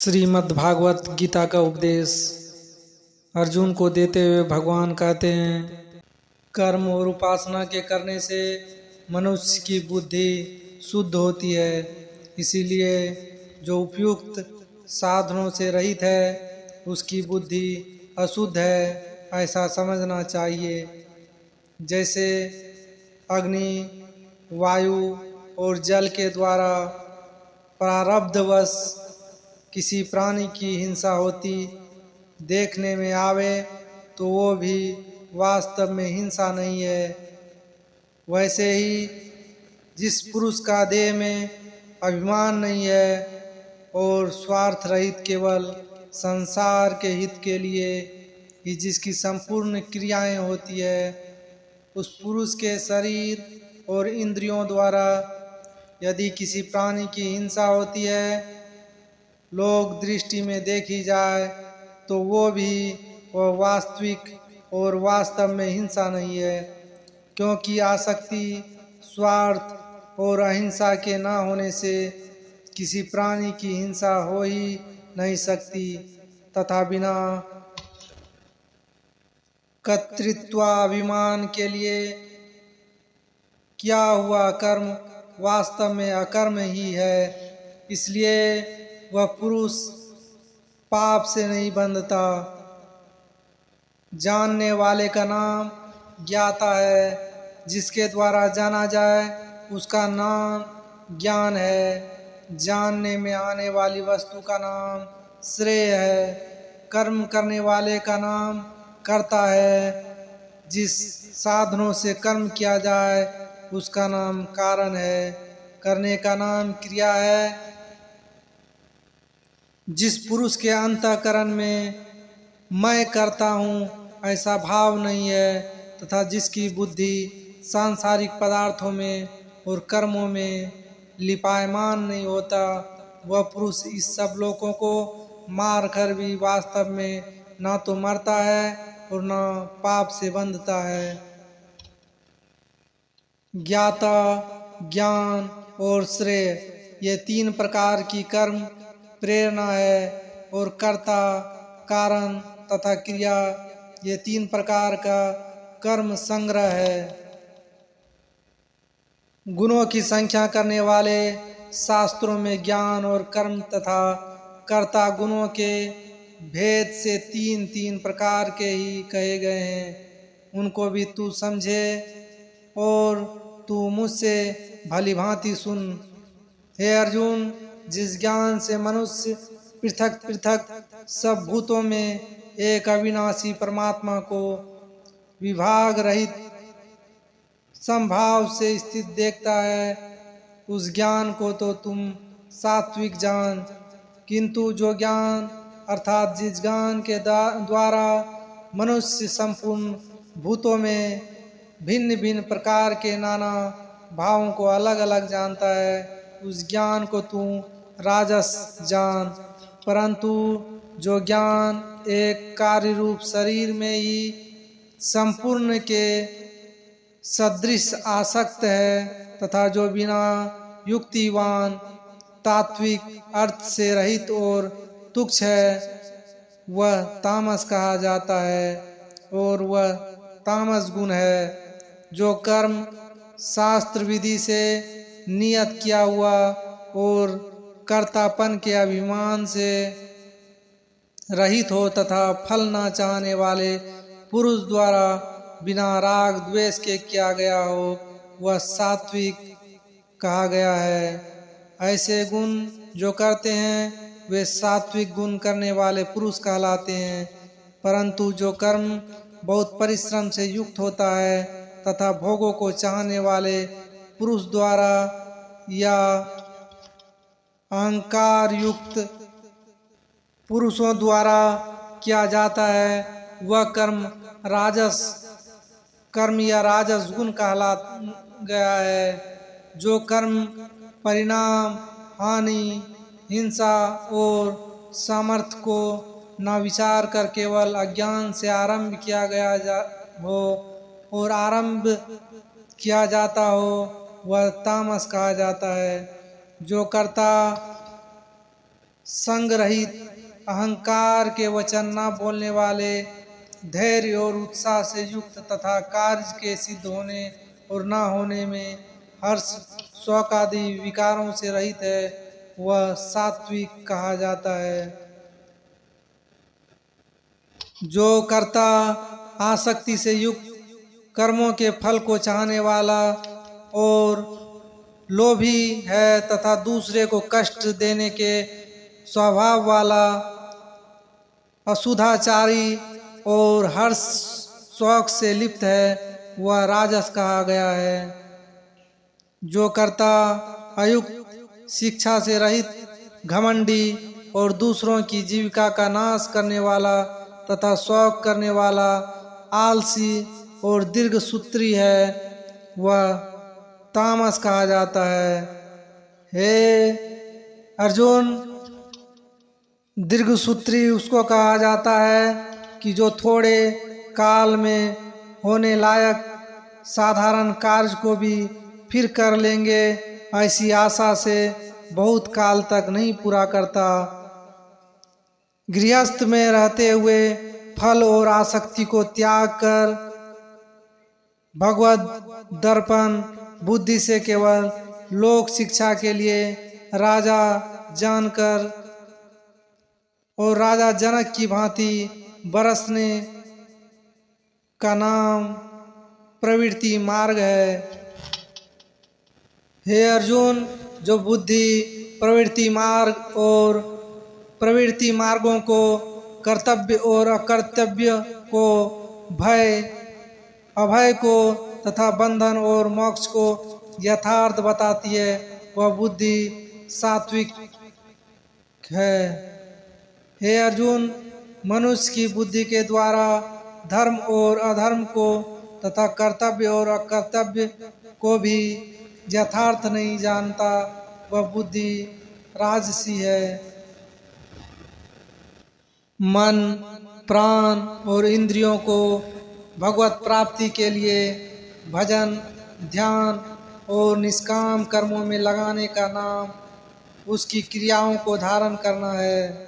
श्रीमद् भागवत गीता का उपदेश अर्जुन को देते हुए भगवान कहते हैं, कर्म और उपासना के करने से मनुष्य की बुद्धि शुद्ध होती है। इसीलिए जो उपयुक्त साधनों से रहित है उसकी बुद्धि अशुद्ध है, ऐसा समझना चाहिए। जैसे अग्नि, वायु और जल के द्वारा प्रारब्धवश किसी प्राणी की हिंसा होती देखने में आवे तो वो भी वास्तव में हिंसा नहीं है। वैसे ही जिस पुरुष का देह में अभिमान नहीं है और स्वार्थ रहित केवल संसार के हित के लिए ही जिसकी संपूर्ण क्रियाएं होती है, उस पुरुष के शरीर और इंद्रियों द्वारा यदि किसी प्राणी की हिंसा होती है, लोक दृष्टि में देखी जाए तो वो भी वह वास्तविक और वास्तव में हिंसा नहीं है, क्योंकि आसक्ति, स्वार्थ और अहिंसा के न होने से किसी प्राणी की हिंसा हो ही नहीं सकती तथा बिना कर्तृत्वाभिमान के लिए किया हुआ कर्म वास्तव में अकर्म ही है। इसलिए वह पुरुष पाप से नहीं बंधता। जानने वाले का नाम ज्ञाता है, जिसके द्वारा जाना जाए उसका नाम ज्ञान है। जानने में आने वाली वस्तु का नाम श्रेय है। कर्म करने वाले का नाम कर्ता है। जिस साधनों से कर्म किया जाए उसका नाम कारण है। करने का नाम क्रिया है। जिस पुरुष के अंतःकरण में मैं करता हूँ ऐसा भाव नहीं है तथा जिसकी बुद्धि सांसारिक पदार्थों में और कर्मों में लिपायमान नहीं होता, वह पुरुष इस सब लोगों को मार कर भी वास्तव में ना तो मरता है और ना पाप से बंधता है। ज्ञाता, ज्ञान और श्रेय ये तीन प्रकार की कर्म प्रेरणा है और कर्ता, कारण तथा क्रिया ये तीन प्रकार का कर्म संग्रह है। गुणों की संख्या करने वाले शास्त्रों में ज्ञान और कर्म तथा कर्ता गुणों के भेद से तीन तीन प्रकार के ही कहे गए हैं। उनको भी तू समझे और तू मुझसे भली भांति सुन। हे अर्जुन, जिस ज्ञान से मनुष्य पृथक पृथक सब भूतों में एक अविनाशी परमात्मा को विभाग रहित संभाव से स्थित देखता है, उस ज्ञान को तो तुम सात्विक जान। किंतु जो ज्ञान अर्थात जिस ज्ञान के द्वारा मनुष्य संपूर्ण भूतों में भिन्न भिन्न प्रकार के नाना भावों को अलग अलग जानता है, उस ज्ञान को तू राजस जान। परंतु जो ज्ञान एक कार्य रूप शरीर में ही संपूर्ण के सदृश आसक्त है तथा जो बिना युक्तिवान तात्विक अर्थ से रहित और तुच्छ है, वह तामस कहा जाता है और वह तामस गुण है। जो कर्म शास्त्र विधि से नियत किया हुआ और कर्तापन के अभिमान से रहित हो तथा फल न चाहने वाले पुरुष द्वारा बिना राग द्वेष के किया गया हो, वह सात्विक कहा गया है। ऐसे गुण जो करते हैं वे सात्विक गुण करने वाले पुरुष कहलाते हैं। परंतु जो कर्म बहुत परिश्रम से युक्त होता है तथा भोगों को चाहने वाले पुरुष द्वारा या अहंकार युक्त पुरुषों द्वारा किया जाता है, वह कर्म राजस कर्म या राजस गुण कहला गया है। जो कर्म परिणाम, हानि, हिंसा और सामर्थ्य को न विचार कर केवल अज्ञान से आरंभ किया गया हो और आरंभ किया जाता हो, वह तामस कहा जाता है। जो कर्ता संग रहित, अहंकार के वचन न बोलने वाले, धैर्य और उत्साह से युक्त तथा कार्य के सिद्ध होने और न होने में हर्ष शोक आदि विकारों से रहित है, वह सात्विक कहा जाता है। जो कर्ता आसक्ति से युक्त, कर्मों के फल को चाहने वाला और लोभी है तथा दूसरे को कष्ट देने के स्वभाव वाला, असुधाचारी और हर्ष शौक से लिप्त है, वह राजस कहा गया है। जो कर्ता अयुक्त, शिक्षा से रहित, घमंडी और दूसरों की जीविका का नाश करने वाला तथा शौक करने वाला, आलसी और दीर्घसूत्री है, वह तामस कहा जाता है। हे अर्जुन, दीर्घसूत्री उसको कहा जाता है कि जो थोड़े काल में होने लायक साधारण कार्य को भी फिर कर लेंगे, ऐसी आशा से बहुत काल तक नहीं पूरा करता। गृहस्थ में रहते हुए फल और आसक्ति को त्याग कर भगवत दर्पण बुद्धि से केवल लोक शिक्षा के लिए राजा जानकर और राजा जनक की भांति बरसने का नाम प्रवृत्ति मार्ग है। हे अर्जुन, जो बुद्धि प्रवृत्ति मार्ग और प्रवृत्ति मार्गों को, कर्तव्य और अकर्तव्य को, भय अभय को तथा बंधन और मोक्ष को यथार्थ बताती है, वह बुद्धि सात्विक है। हे अर्जुन, मनुष्य की बुद्धि के द्वारा धर्म और अधर्म को तथा कर्तव्य और अकर्तव्य को भी यथार्थ नहीं जानता, वह बुद्धि राजसी है। मन, प्राण और इंद्रियों को भगवत प्राप्ति के लिए भजन, ध्यान और निष्काम कर्मों में लगाने का नाम उसकी क्रियाओं को धारण करना है।